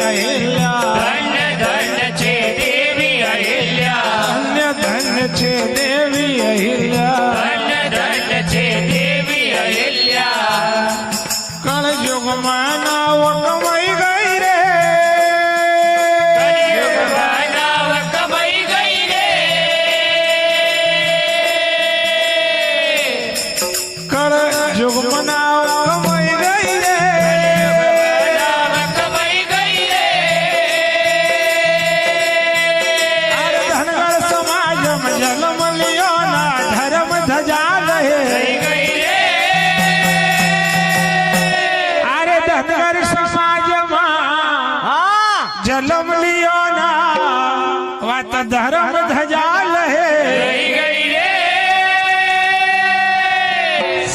અહિલ્યા ધન્ય ધન્ય છે દેવી અહિલ્યા ધન્ય ધન્ય છે દેવી અહિલ્યા ધન્ય ધન્ય છે દેવી અહિલ્યા કળયુગમાં નાવ કમાઈ ગઈ રે કળિયુગમાં નાવ કમાઈ ગઈ રે કળયુગમાં નાવ કમાઈ ગઈ રે નાવ કમાઈ ગઈ રે અરે ધનગર સમાજમાં જન્મ લ્યો ના ધર્મ ધજા રહે થઈ ગઈ રે અરે ધનગર સમાજમાં જન્મ લ્યો ના વાત ધર્મ ધજા લહે થઈ ગઈ રે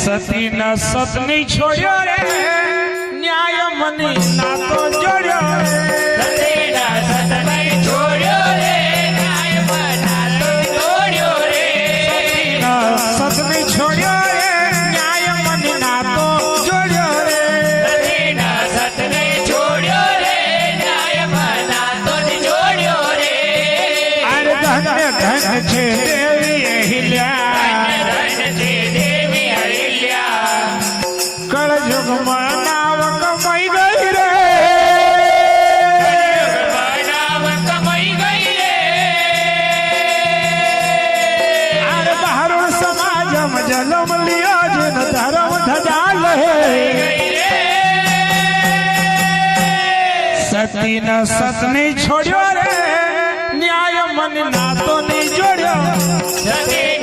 સતી ન સતની છોડ્યો રે ન્યાય મની નાતો જોડ્યો રે સતીના સતને છોડ્યો રે ન્યાય બનાતો જોડ્યો રે સતની છોડ્યો રે ન્યાય મની નાતો જોડ્યો રે સતીના સતને છોડ્યો રે ન્યાય બનાતો જોડ્યો રે અરે ધન્ય ધન્ય છે દેવી અહિલ્યા ધન્ય ધન્ય છે દેવી અહિલ્યા કળયુગમાં નાવ કમાઈ ગઈ રે નાવ કમાઈ ગઈ રે અરે બહારું સમાજમાં જન્મ લ્યો છે ને ધર્મ ધજા લહે ગઈ રે સતી ન સતની છોડ્યો રે ન્યાય મન નાતો ની જોડ્યો સતી